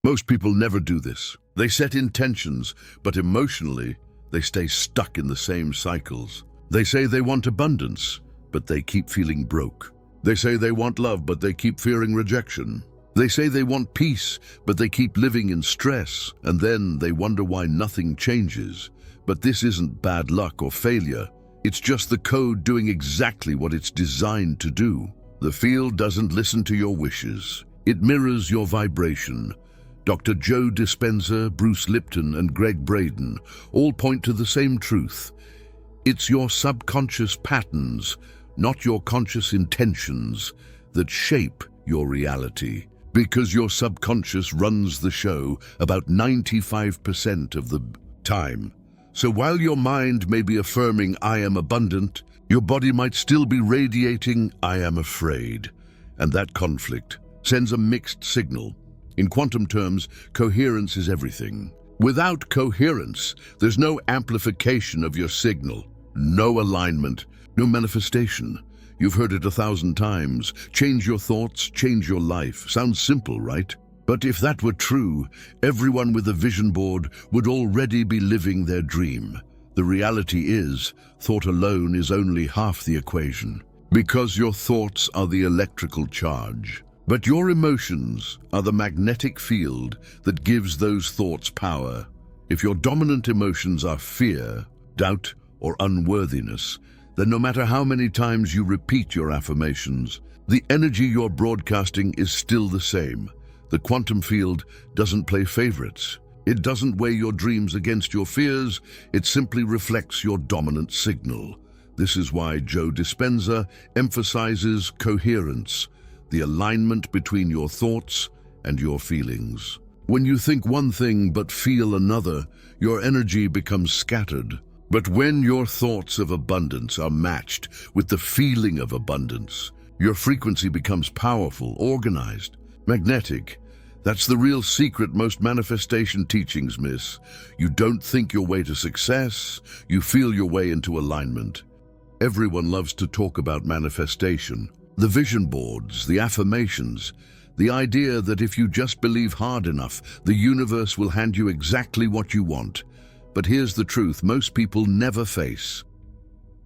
Most people never do this. They set intentions, but emotionally, they stay stuck in the same cycles. They say they want abundance, but they keep feeling broke. They say they want love, but they keep fearing rejection. They say they want peace, but they keep living in stress, and then they wonder why nothing changes. But this isn't bad luck or failure. It's just the code doing exactly what it's designed to do. The field doesn't listen to your wishes. It mirrors your vibration. Dr. Joe Dispenza, Bruce Lipton, and Greg Braden all point to the same truth. It's your subconscious patterns, not your conscious intentions, that shape your reality. Because your subconscious runs the show about 95% of the time. So while your mind may be affirming, "I am abundant," your body might still be radiating, "I am afraid." And that conflict sends a mixed signal. In quantum terms, coherence is everything. Without coherence, there's no amplification of your signal, no alignment, no manifestation. You've heard it 1,000 times. Change your thoughts, change your life. Sounds simple, right? But if that were true, everyone with a vision board would already be living their dream. The reality is, thought alone is only half the equation. Because your thoughts are the electrical charge. But your emotions are the magnetic field that gives those thoughts power. If your dominant emotions are fear, doubt, or unworthiness, then no matter how many times you repeat your affirmations, the energy you're broadcasting is still the same. The quantum field doesn't play favorites. It doesn't weigh your dreams against your fears. It simply reflects your dominant signal. This is why Joe Dispenza emphasizes coherence, the alignment between your thoughts and your feelings. When you think one thing but feel another, your energy becomes scattered. But when your thoughts of abundance are matched with the feeling of abundance, your frequency becomes powerful, organized, magnetic. That's the real secret most manifestation teachings miss. You don't think your way to success, you feel your way into alignment. Everyone loves to talk about manifestation. The vision boards, the affirmations, the idea that if you just believe hard enough, the universe will hand you exactly what you want. But here's the truth most people never face.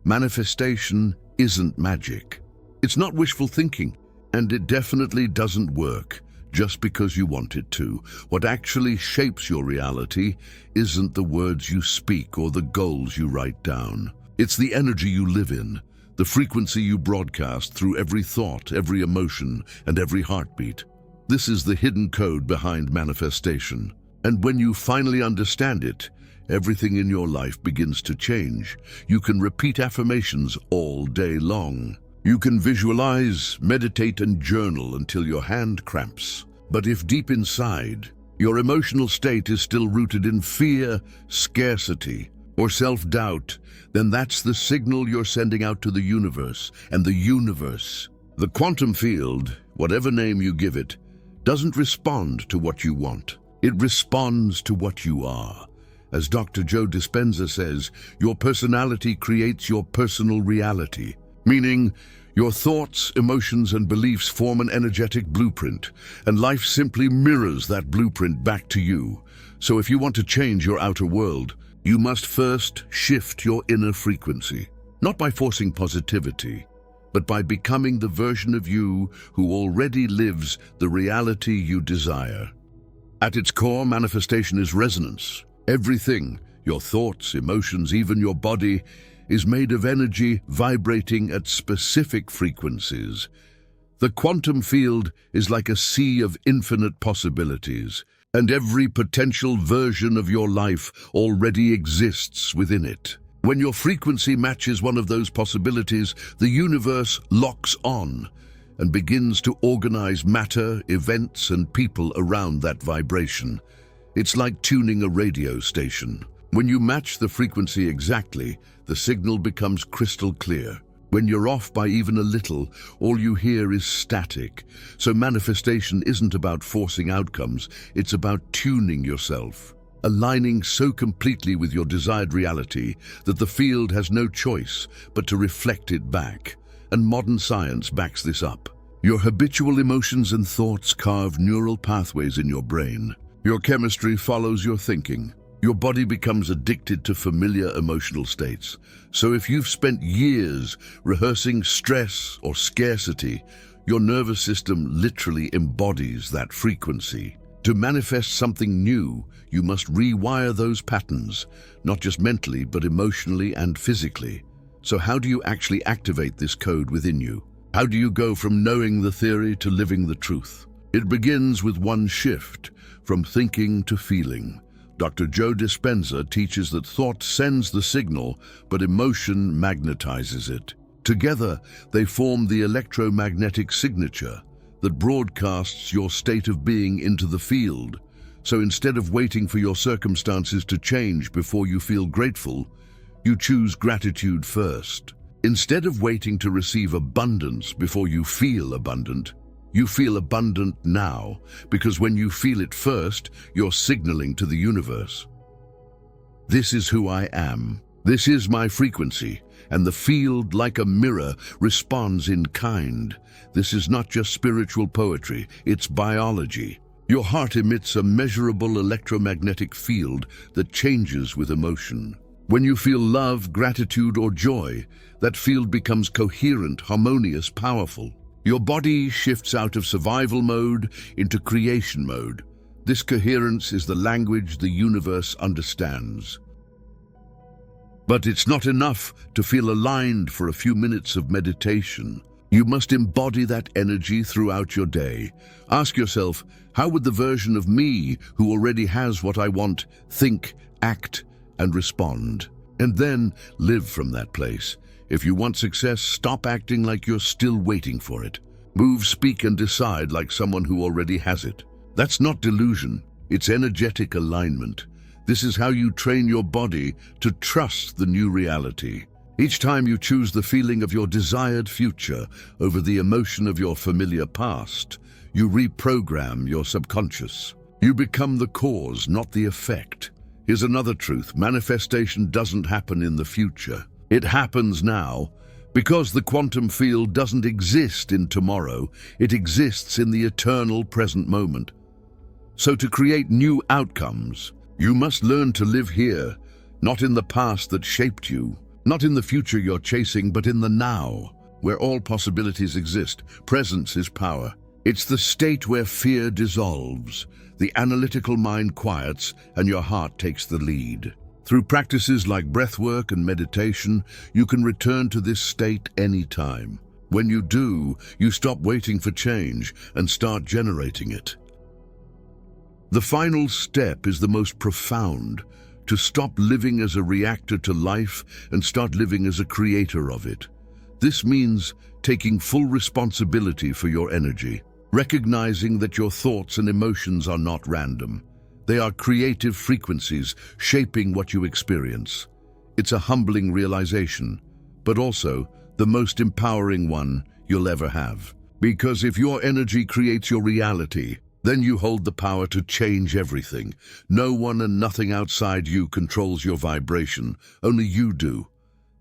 Manifestation isn't magic. It's not wishful thinking, and it definitely doesn't work just because you want it to. What actually shapes your reality isn't the words you speak or the goals you write down. It's the energy you live in, the frequency you broadcast through every thought, every emotion, and every heartbeat. This is the hidden code behind manifestation. And when you finally understand it, everything in your life begins to change. You can repeat affirmations all day long. You can visualize, meditate, and journal until your hand cramps. But if deep inside, your emotional state is still rooted in fear, scarcity, or self-doubt, then that's the signal you're sending out to the universe. And the universe, the quantum field, whatever name you give it, doesn't respond to what you want. It responds to what you are. As Dr. Joe Dispenza says, your personality creates your personal reality, meaning your thoughts, emotions, and beliefs form an energetic blueprint, and life simply mirrors that blueprint back to you. So if you want to change your outer world, you must first shift your inner frequency, not by forcing positivity, but by becoming the version of you who already lives the reality you desire. At its core, manifestation is resonance. Everything, your thoughts, emotions, even your body, is made of energy vibrating at specific frequencies. The quantum field is like a sea of infinite possibilities, and every potential version of your life already exists within it. When your frequency matches one of those possibilities, the universe locks on and begins to organize matter, events, and people around that vibration. It's like tuning a radio station. When you match the frequency exactly, the signal becomes crystal clear. When you're off by even a little, all you hear is static. So manifestation isn't about forcing outcomes, it's about tuning yourself, aligning so completely with your desired reality that the field has no choice but to reflect it back. And modern science backs this up. Your habitual emotions and thoughts carve neural pathways in your brain. Your chemistry follows your thinking. Your body becomes addicted to familiar emotional states. So if you've spent years rehearsing stress or scarcity, your nervous system literally embodies that frequency. To manifest something new, you must rewire those patterns, not just mentally, but emotionally and physically. So how do you actually activate this code within you? How do you go from knowing the theory to living the truth? It begins with one shift, from thinking to feeling. Dr. Joe Dispenza teaches that thought sends the signal, but emotion magnetizes it. Together, they form the electromagnetic signature that broadcasts your state of being into the field. So instead of waiting for your circumstances to change before you feel grateful, you choose gratitude first. Instead of waiting to receive abundance before you feel abundant, you feel abundant now, because when you feel it first, you're signaling to the universe. This is who I am. This is my frequency, and the field, like a mirror, responds in kind. This is not just spiritual poetry, it's biology. Your heart emits a measurable electromagnetic field that changes with emotion. When you feel love, gratitude, or joy, that field becomes coherent, harmonious, powerful. Your body shifts out of survival mode into creation mode. This coherence is the language the universe understands. But it's not enough to feel aligned for a few minutes of meditation. You must embody that energy throughout your day. Ask yourself, how would the version of me who already has what I want think, act, and respond? And then live from that place. If you want success, stop acting like you're still waiting for it. Move, speak, and decide like someone who already has it. That's not delusion, it's energetic alignment. This is how you train your body to trust the new reality. Each time you choose the feeling of your desired future over the emotion of your familiar past, you reprogram your subconscious. You become the cause, not the effect. Here's another truth: manifestation doesn't happen in the future. It happens now. Because the quantum field doesn't exist in tomorrow, it exists in the eternal present moment. So to create new outcomes, you must learn to live here, not in the past that shaped you, not in the future you're chasing, but in the now, where all possibilities exist. Presence is power. It's the state where fear dissolves, the analytical mind quiets, and your heart takes the lead. Through practices like breathwork and meditation, you can return to this state anytime. When you do, you stop waiting for change and start generating it. The final step is the most profound: to stop living as a reactor to life and start living as a creator of it. This means taking full responsibility for your energy, recognizing that your thoughts and emotions are not random. They are creative frequencies shaping what you experience. It's a humbling realization, but also the most empowering one you'll ever have. Because if your energy creates your reality, then you hold the power to change everything. No one and nothing outside you controls your vibration. Only you do.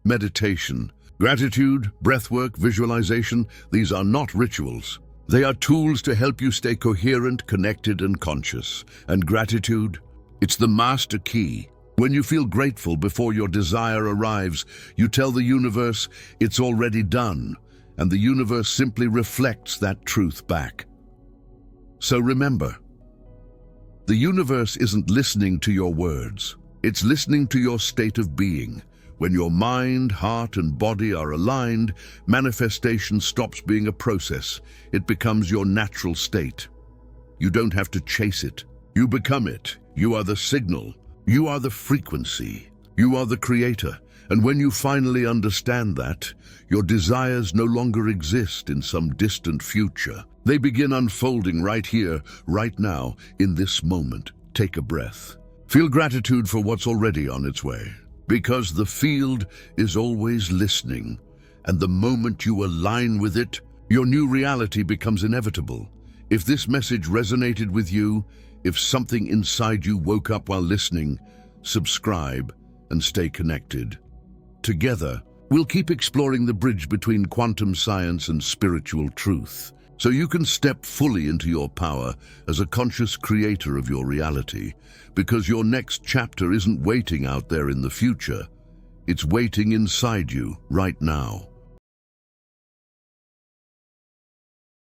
Meditation, gratitude, breathwork, visualization, these are not rituals. They are tools to help you stay coherent, connected, and conscious. And gratitude, it's the master key. When you feel grateful before your desire arrives, you tell the universe it's already done, and the universe simply reflects that truth back. So remember, the universe isn't listening to your words. It's listening to your state of being. When your mind, heart, and body are aligned, manifestation stops being a process. It becomes your natural state. You don't have to chase it. You become it. You are the signal. You are the frequency. You are the creator. And when you finally understand that, your desires no longer exist in some distant future. They begin unfolding right here, right now, in this moment. Take a breath. Feel gratitude for what's already on its way. Because the field is always listening, and the moment you align with it, your new reality becomes inevitable. If this message resonated with you, if something inside you woke up while listening, subscribe and stay connected. Together, we'll keep exploring the bridge between quantum science and spiritual truth. so you can step fully into your power as a conscious creator of your reality, because your next chapter isn't waiting out there in the future. It's waiting inside you right now.